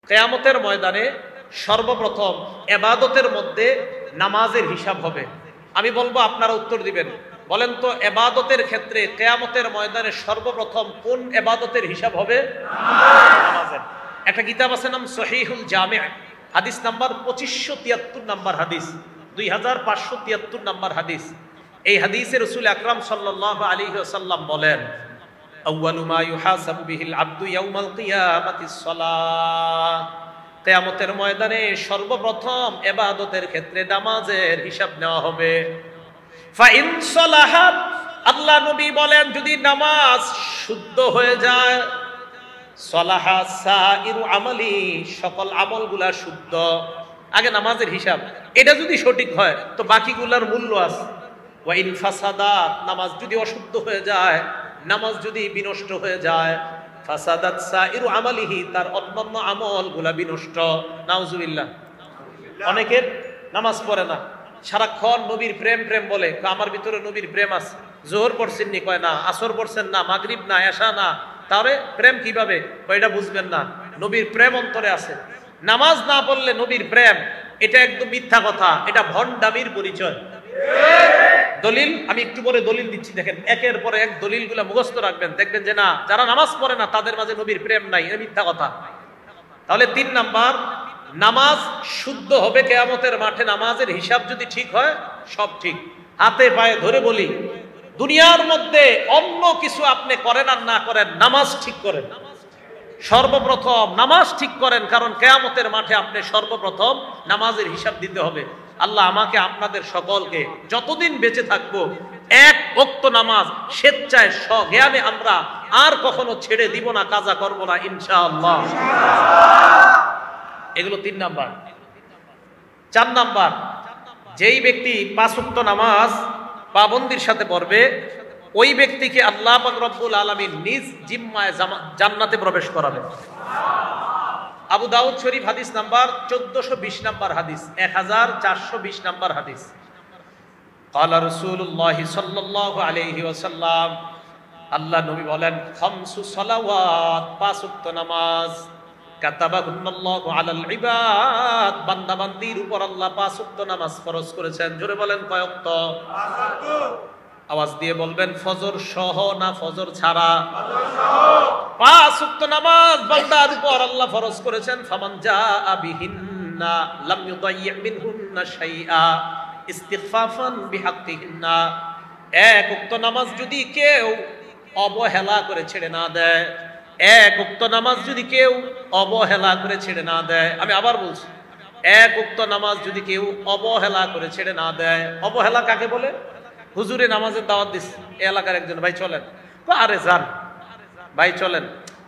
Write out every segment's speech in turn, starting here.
কিয়ামতের ময়দানে সর্বপ্রথম ইবাদতের মধ্যে নামাজের হিসাব হবে। আমি বলবো, আপনারা উত্তর দিবেন। বলেন তো, ইবাদতের ক্ষেত্রে কিয়ামতের ময়দানে সর্বপ্রথম কোন ইবাদতের হিসাব হবে? নামাজের। একটা কিতাব আছে, নাম সহিহুল জামি', হাদিস নাম্বার 2573 নাম্বার হাদিস, 2573 নাম্বার হাদিস। এই হাদিসে রাসূল আকরাম সাল্লাল্লাহু আলাইহি ওয়াসাল্লাম বলেন, আউয়ালু মা ইউহাসাবু বিহিল আবদু ইয়াউমাল কিয়ামাতিস সালাহ। কিয়ামতের ময়দানে সর্বপ্রথম ইবাদতের ক্ষেত্রে নামাজের হিসাব নেওয়া হবে। ফা ইন সালাহাত, আল্লাহ নবী বলেন, যদি নামাজ শুদ্ধ হয়ে যায়, সালাহা সাইরু আমালি, সকল আমলগুলা শুদ্ধ। আগে নামাজের হিসাব, এটা যদি সঠিক হয় তো বাকিগুলার মূল্য আছে। ওয়া ইন ফাসাদাত, নামাজ যদি অশুদ্ধ হয়ে যায়, নামাজ যদি বিনষ্ট হয়ে যায়, ফাসাদাত সাইরু আমালিহি, তার অন্যান্য আমলগুলা বিনষ্ট। নাউজুবিল্লাহ। অনেকের নামাজ পড়ে না, সারাক্ষণ নবীর প্রেম প্রেম বলে। আমার ভিতরে নবীর প্রেম আছে। জোহর পড়ছেন নি? কয় না। আসর পড়ছেন না, মাগরিব না, এশা না। তাহলে প্রেম কিভাবে? এটা বুঝবেন না। নবীর প্রেম অন্তরে আছে। নামাজ না পড়লে নবীর প্রেম, এটা একদম মিথ্যা কথা, এটা ভণ্ডামির পরিচয়। দলিল আমি একটু পরে দলিল দিচ্ছি, দেখেন একের পরে এক দলিলগুলো মুখস্থ রাখবেন, দেখবেন যে না, যারা নামাজ পড়ে না তাদের মাঝে নবীর প্রেম নাই, এটা মিথ্যা কথা। তাহলে 3 নাম্বার, নামাজ শুদ্ধ হবে কিয়ামতের মাঠে। নামাজের হিসাব যদি ঠিক হয়, সব ঠিক। হাতে পায়ে ধরে বলি, দুনিয়ার মধ্যে অন্য কিছু আপনি করেন আর না করেন, নামাজ ঠিক করেন। সর্বপ্রথম নামাজ ঠিক করেন, কারণ কিয়ামতের মাঠে আপনি সর্বপ্রথম নামাজের হিসাব দিতে হবে। আল্লাহ আমাকে আপনাদের সকলকে যতদিন বেঁচে থাকবো এক ওয়াক্ত নামাজ স্বেচ্ছায় স্বজ্ঞানে আমরা আর কখনো ছেড়ে দিব না, কাজা করব না, ইনশাআল্লাহ। এগুলো 3 নাম্বার। 4 নাম্বার, যেই ব্যক্তি 5 ওয়াক্ত নামাজ পাবন্দির সাথে পড়বে, ওই ব্যক্তিকে আল্লাহ পাক রব্বুল আলামিন নিজ জিম্মায় জান্নাতে প্রবেশ করাবে। আবু দাউদ শরীফ হাদিস নাম্বার 1420 নাম্বার হাদিস, 1420 নাম্বার হাদিস। ক্বালা রাসূলুল্লাহ সাল্লাল্লাহু আলাইহি ওয়াসাল্লাম, আল্লাহ নবী বলেন, খামসু সালাওয়াত, 5 ওয়াক্ত নামাজ, কাতাবাহুন্নাল্লাহু আলাল ইবাদ, বান্দা বান্দির উপর আল্লাহ 5 ওয়াক্ত নামাজ ফরজ করেছেন। জোরে বলেন, কয় ওয়াক্ত? 5 ওয়াক্ত। আওয়াজ দিয়ে বলবেন, ফজর সহ না ফজর ছাড়া? ফজর সহ। 5 ওয়াক্ত নামাজ বান্দার উপর আল্লাহ ফরজ করেছেন। ফামান জাআ বিহিন্না লাম ইউদাইয়্যি মিনহুন্না শাইআ ইস্তিগফাফান বিহাক্কিহিন্না। 1 ওয়াক্ত নামাজ যদি কেউ অবহেলা করে ছেড়ে না দেয়, 1 ওয়াক্ত নামাজ যদি কেউ অবহেলা করে ছেড়ে না দেয়, আমি আবার বলছি, 1 ওয়াক্ত নামাজ যদি কেউ অবহেলা করে ছেড়ে না দেয়। অবহেলা কাকে বলে? হুজুরে নামাজের দাওয়াত দিস, এলাকার একজন, ভাই চলেন। আরে যান ভাই, চলেন।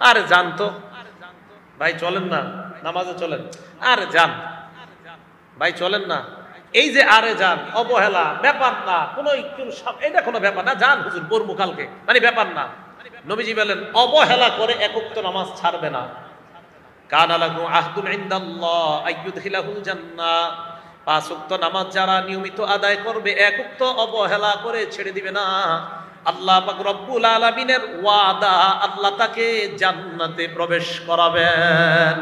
আরে যান তো ভাই, চলেন না নামাজে, চলেন। আরে যান ভাই, চলেন না। এই যে আরে যান, অবহেলা, ব্যাপার না, কোনো এটা কোনো ব্যাপার না, যান হুজুর বর্মু কালকে, মানে ব্যাপার না। নবীজি বলেন, অবহেলা করে 1 ওয়াক্ত নামাজ ছাড়বে না। কানা লাহু আহদুন ইনদাল্লাহ আইয়ুদখিলাহুল জান্নাহ। 5 ওয়াক্ত নামাজ যারা নিয়মিত আদায় করবে, 1 ওয়াক্ত অবহেলা করে ছেড়ে দিবে না, আল্লাহ পাক রব্বুল আলামিনের ওয়াদা, আল্লাহ তাকে জান্নাতে প্রবেশ করাবেন।